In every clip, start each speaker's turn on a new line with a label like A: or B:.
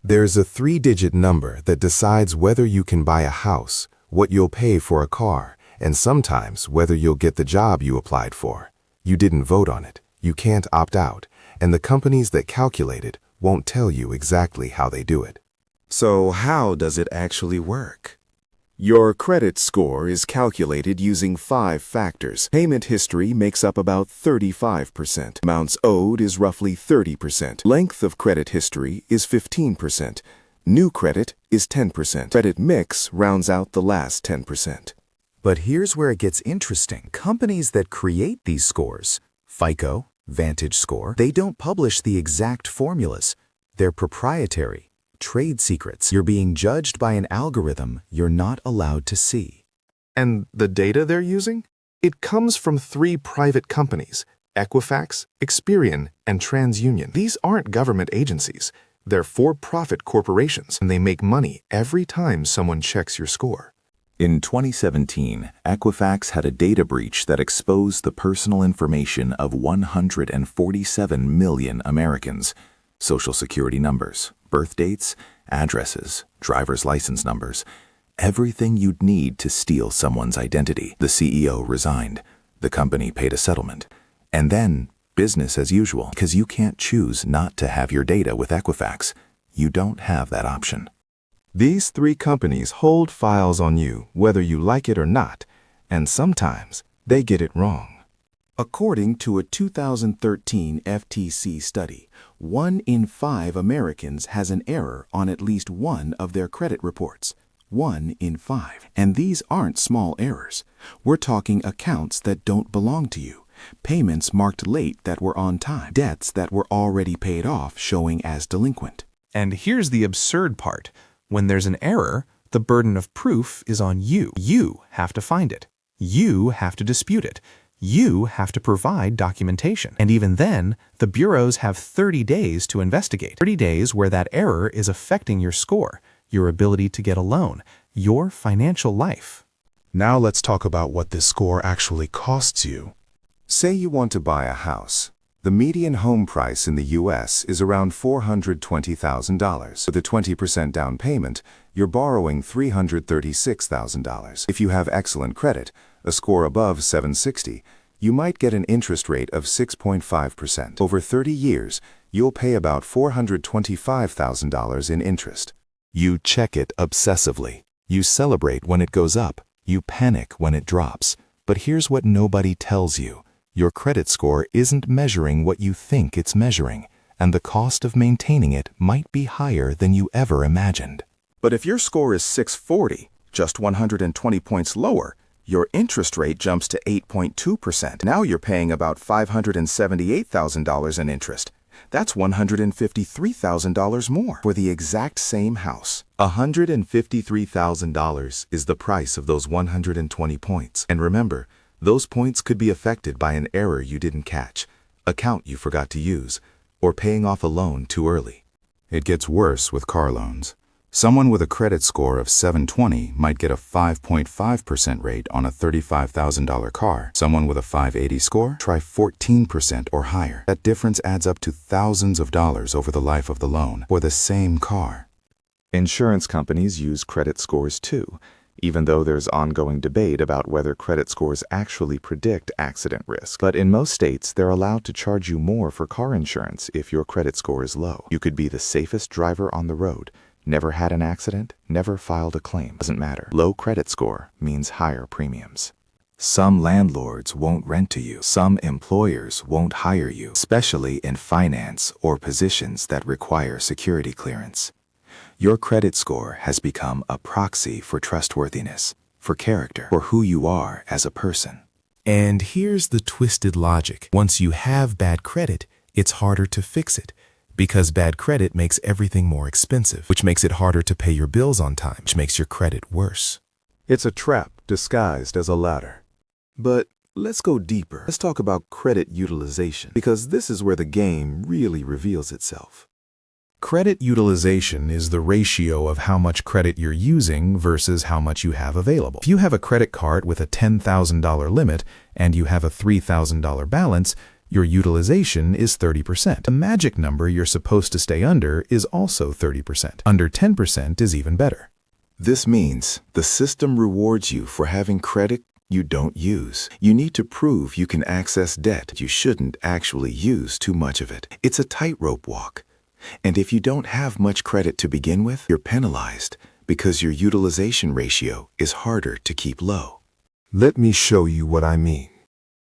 A: There's a three-digit number that decides whether you can buy a house, what you'll pay for a car, and sometimes whether you'll get the job you applied for. You didn't vote on it, you can't opt out, and the companies that calculate it won't tell you exactly how they do it.
B: So how does it actually work? Your credit score is calculated using 5 factors. Payment history makes up about 35%. Amounts owed is roughly 30%. Length of credit history is 15%. New credit is 10%. Credit mix rounds out the last 10%.
C: But here's where it gets interesting. Companies that create these scores, FICO, Vantage Score, they don't publish the exact formulas. They're proprietary. Trade secrets. You're being judged by an algorithm you're not allowed to see.
A: And the data they're using? It comes from 3 private companies, Equifax, Experian, and TransUnion. These aren't government agencies. They're for-profit corporations, and they make money every time someone checks your score.
D: In 2017, Equifax had a data breach that exposed the personal information of 147 million Americans. Social security numbers, birth dates, addresses, driver's license numbers, everything you'd need to steal someone's identity. The CEO resigned. The company paid a settlement. And then, business as usual, because you can't choose not to have your data with Equifax. You don't have that option.
A: These 3 companies hold files on you, whether you like it or not, and sometimes they get it wrong.
B: According to a 2013 FTC study, 1 in 5 Americans has an error on at least one of their credit reports. 1 in 5. And these aren't small errors. We're talking accounts that don't belong to you, payments marked late that were on time, debts that were already paid off showing as delinquent.
E: And here's the absurd part. When there's an error, the burden of proof is on you. You have to find it. You have to dispute it. You have to provide documentation. And even then, the bureaus have 30 days to investigate. 30 days where that error is affecting your score, your ability to get a loan, your financial life.
A: Now let's talk about what this score actually costs you. Say you want to buy a house. The median home price in the U.S. is around $420,000. With a 20% down payment, you're borrowing $336,000. If you have excellent credit, a score above 760, you might get an interest rate of 6.5%. Over 30 years, you'll pay about $425,000 in interest.
D: You check it obsessively. You celebrate when it goes up. You panic when it drops. But here's what nobody tells you. Your credit score isn't measuring what you think it's measuring, and the cost of maintaining it might be higher than you ever imagined.
B: But if your score is 640, just 120 points lower, your interest rate jumps to 8.2%. Now you're paying about $578,000 in interest. That's $153,000 more for the exact same house.
A: $153,000 is the price of those 120 points. And remember, those points could be affected by an error you didn't catch, account you forgot to use, or paying off a loan too early.
F: It gets worse with car loans. Someone with a credit score of 720 might get a 5.5% rate on a $35,000 car. Someone with a 580 score, try 14% or higher. That difference adds up to thousands of dollars over the life of the loan for the same car.
G: Insurance companies use credit scores too, even though there's ongoing debate about whether credit scores actually predict accident risk. But in most states, they're allowed to charge you more for car insurance if your credit score is low. You could be the safest driver on the road, never had an accident, never filed a claim. Doesn't matter. Low credit score means higher premiums.
D: Some landlords won't rent to you. Some employers won't hire you, especially in finance or positions that require security clearance. Your credit score has become a proxy for trustworthiness, for character, for who you are as a person.
A: And here's the twisted logic. Once you have bad credit, it's harder to fix it, because bad credit makes everything more expensive, which makes it harder to pay your bills on time, which makes your credit worse.
B: It's a trap disguised as a ladder. But let's go deeper. Let's talk about credit utilization, because this is where the game really reveals itself.
A: Credit utilization is the ratio of how much credit you're using versus how much you have available. If you have a credit card with a $10,000 limit and you have a $3,000 balance,
C: Your utilization is 30%. The magic number you're supposed to stay under is also 30%. Under 10% is even better.
B: This means the system rewards you for having credit you don't use. You need to prove you can access debt. You shouldn't actually use too much of it. It's a tightrope walk. And if you don't have much credit to begin with, you're penalized because your utilization ratio is harder to keep low.
A: Let me show you what I mean.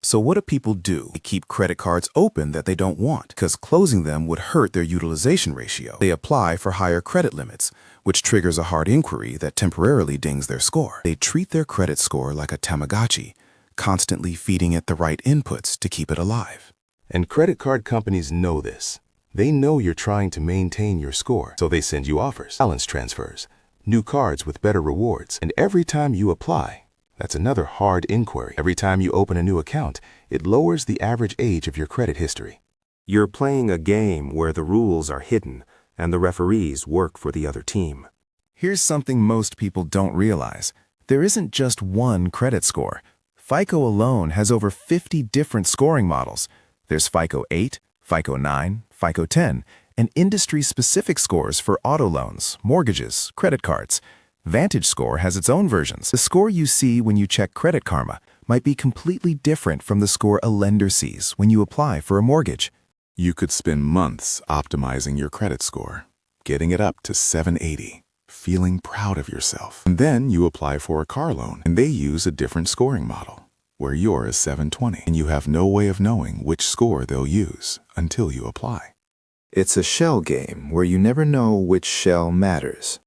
B: So what do people do? They keep credit cards open that they don't want because closing them would hurt their utilization ratio. They apply for higher credit limits, which triggers a hard inquiry that temporarily dings their score. They treat their credit score like a Tamagotchi, constantly feeding it the right inputs to keep it alive.
H: And credit card companies know this. They know you're trying to maintain your score, so they send you offers, balance transfers, new cards with better rewards, and every time you apply, that's another hard inquiry. Every time you open a new account, it lowers the average age of your credit history.
I: You're playing a game where the rules are hidden and the referees work for the other team.
B: Here's something most people don't realize. There isn't just one credit score. FICO alone has over 50 different scoring models. There's FICO 8, FICO 9, FICO 10, and industry-specific scores for auto loans, mortgages, credit cards. Vantage Score has its own versions. The score you see when you check Credit Karma might be completely different from the score a lender sees when you apply for a mortgage.
F: You could spend months optimizing your credit score, getting it up to 780, feeling proud of yourself. And then you apply for a car loan, and they use a different scoring model, where you're a 720, and you have no way of knowing which score they'll use until you apply.
C: It's a shell game where you never know which shell matters.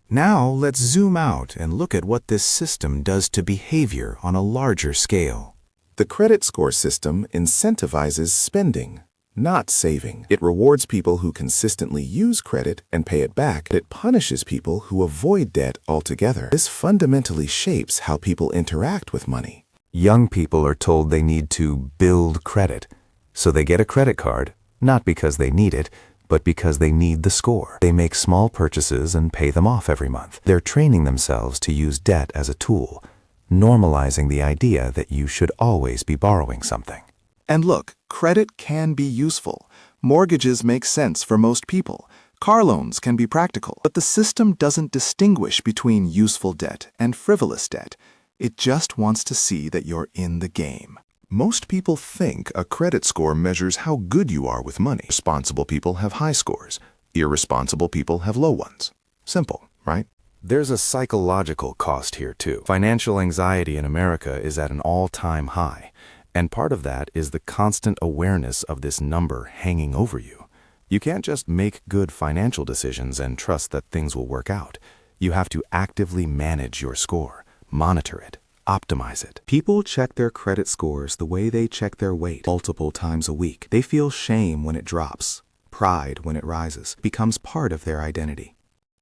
C: Now let's zoom out and look at what this system does to behavior on a larger scale.
B: The credit score system incentivizes spending, not saving. It rewards people who consistently use credit and pay it back. It punishes people who avoid debt altogether. This fundamentally shapes how people interact with money.
C: Young people are told they need to build credit, so they get a credit card, not because they need it, but because they need the score. They make small purchases and pay them off every month. They're training themselves to use debt as a tool, normalizing the idea that you should always be borrowing something.
B: And look, credit can be useful. Mortgages make sense for most people. Car loans can be practical. But the system doesn't distinguish between useful debt and frivolous debt. It just wants to see that you're in the game.
A: Most people think a credit score measures how good you are with money. Responsible people have high scores. Irresponsible people have low ones. Simple, right?
C: There's a psychological cost here too. Financial anxiety in America is at an all-time high, and part of that is the constant awareness of this number hanging over you. You can't just make good financial decisions and trust that things will work out. You have to actively manage your score, monitor it, optimize it. People check their credit scores the way they check their weight multiple times a week. They feel shame when it drops, pride when it rises, becomes part of their identity.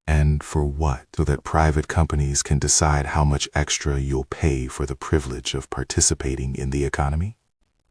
A: And for what? So that private companies can decide how much extra you'll pay for the privilege of participating in the economy?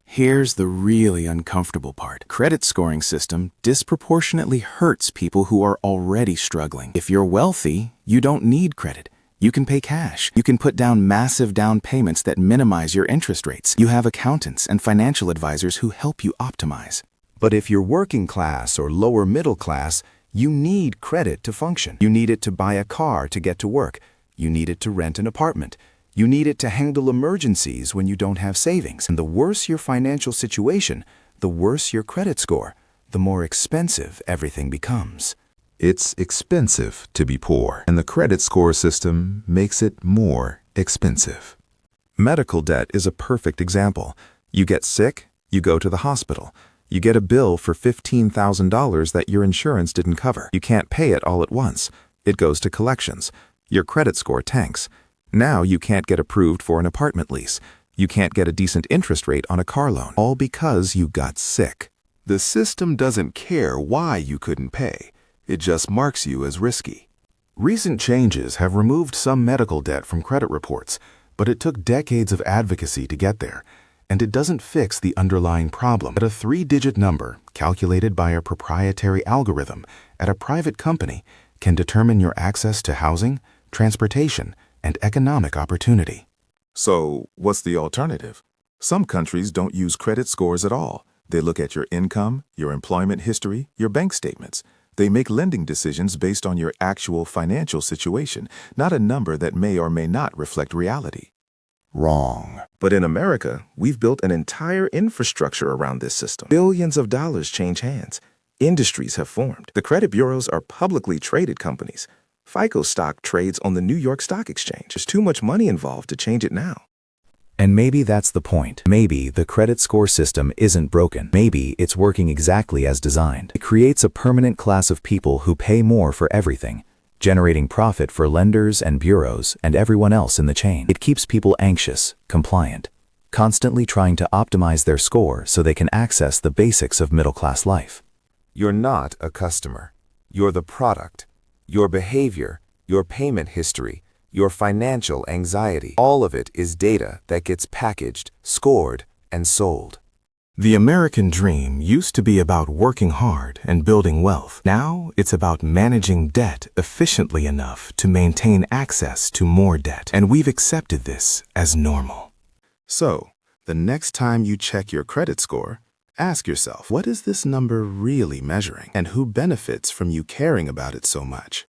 B: Here's the really uncomfortable part. Credit scoring system disproportionately hurts people who are already struggling. If you're wealthy, you don't need credit. You can pay cash. You can put down massive down payments that minimize your interest rates. You have accountants and financial advisors who help you optimize.
C: But if you're working class or lower middle class, you need credit to function. You need it to buy a car to get to work. You need it to rent an apartment. You need it to handle emergencies when you don't have savings. And the worse your financial situation, the worse your credit score, the more expensive everything becomes.
A: It's expensive to be poor, and the credit score system makes it more expensive.
C: Medical debt is a perfect example. You get sick, you go to the hospital. You get a bill for $15,000 that your insurance didn't cover. You can't pay it all at once. It goes to collections. Your credit score tanks. Now you can't get approved for an apartment lease. You can't get a decent interest rate on a car loan, all because you got sick.
A: The system doesn't care why you couldn't pay. It just marks you as risky. Recent changes have removed some medical debt from credit reports, but it took decades of advocacy to get there, and it doesn't fix the underlying problem. At a 3-digit number, calculated by a proprietary algorithm at a private company, can determine your access to housing, transportation, and economic opportunity. So, what's the alternative? Some countries don't use credit scores at all.
D: They look at your income, your employment history, your bank statements. They make lending decisions based on your actual financial situation, not a number that may or may not reflect reality. Wrong. But in America, we've built an entire infrastructure around this system. Billions of dollars change hands. Industries have formed. The credit bureaus are publicly traded companies. FICO stock trades on the New York Stock Exchange. There's too much money involved to change it now.
C: And maybe that's the point. Maybe the credit score system isn't broken. Maybe it's working exactly as designed. It creates a permanent class of people who pay more for everything, generating profit for lenders and bureaus and everyone else in the chain. It keeps people anxious, compliant, constantly trying to optimize their score so they can access the basics of middle-class life.
A: You're not a customer. You're the product. Your behavior, your payment history, your financial anxiety, all of it is data that gets packaged, scored, and sold.
H: The American dream used to be about working hard and building wealth. Now it's about managing debt efficiently enough to maintain access to more debt. And we've accepted this as normal.
B: So, the next time you check your credit score, ask yourself, what is this number really measuring? And who benefits from you caring about it so much?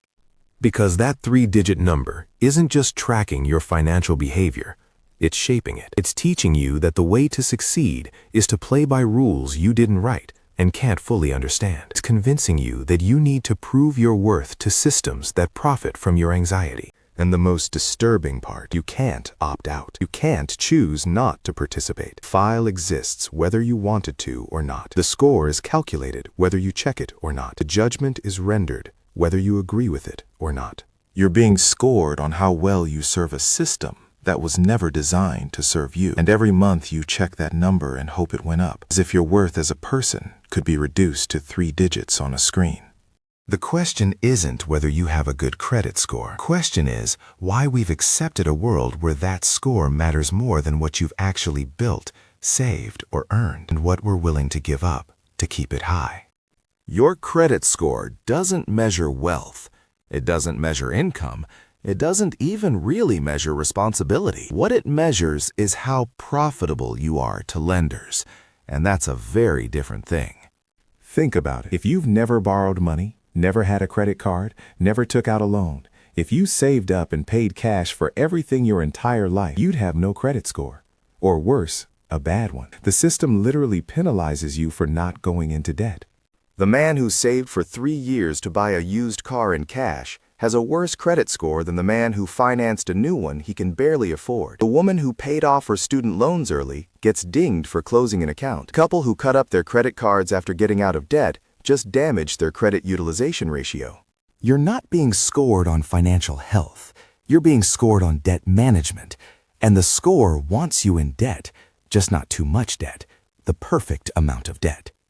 I: Because that 3-digit number isn't just tracking your financial behavior, it's shaping it. It's teaching you that the way to succeed is to play by rules you didn't write and can't fully understand. It's convincing you that you need to prove your worth to systems that profit from your anxiety.
A: And the most disturbing part, you can't opt out. You can't choose not to participate. File exists whether you want it to or not. The score is calculated whether you check it or not. The judgment is rendered whether you agree with it or not. You're being scored on how well you serve a system that was never designed to serve you. And every month you check that number and hope it went up, as if your worth as a person could be reduced to 3 digits on a screen. The question isn't whether you have a good credit score. The question is why we've accepted a world where that score matters more than what you've actually built, saved, or earned, and what we're willing to give up to keep it high. Your credit score doesn't measure wealth. It doesn't measure income. It doesn't even really measure responsibility. What it measures is how profitable you are to lenders, and that's a very different thing. Think about it. If you've never borrowed money, never had a credit card, never took out a loan, if you saved up and paid cash for everything your entire life, you'd have no credit score. Or worse, a bad one. The system literally penalizes you for not going into debt. The man who saved for 3 years to buy a used car in cash has a worse credit score than the man who financed a new one he can barely afford. The woman who paid off her student loans early gets dinged for closing an account. The couple who cut up their credit cards after getting out of debt just damaged their credit utilization ratio. You're not being scored on financial health. You're being scored on debt management. And the score wants you in debt, just not too much debt, the perfect amount of debt.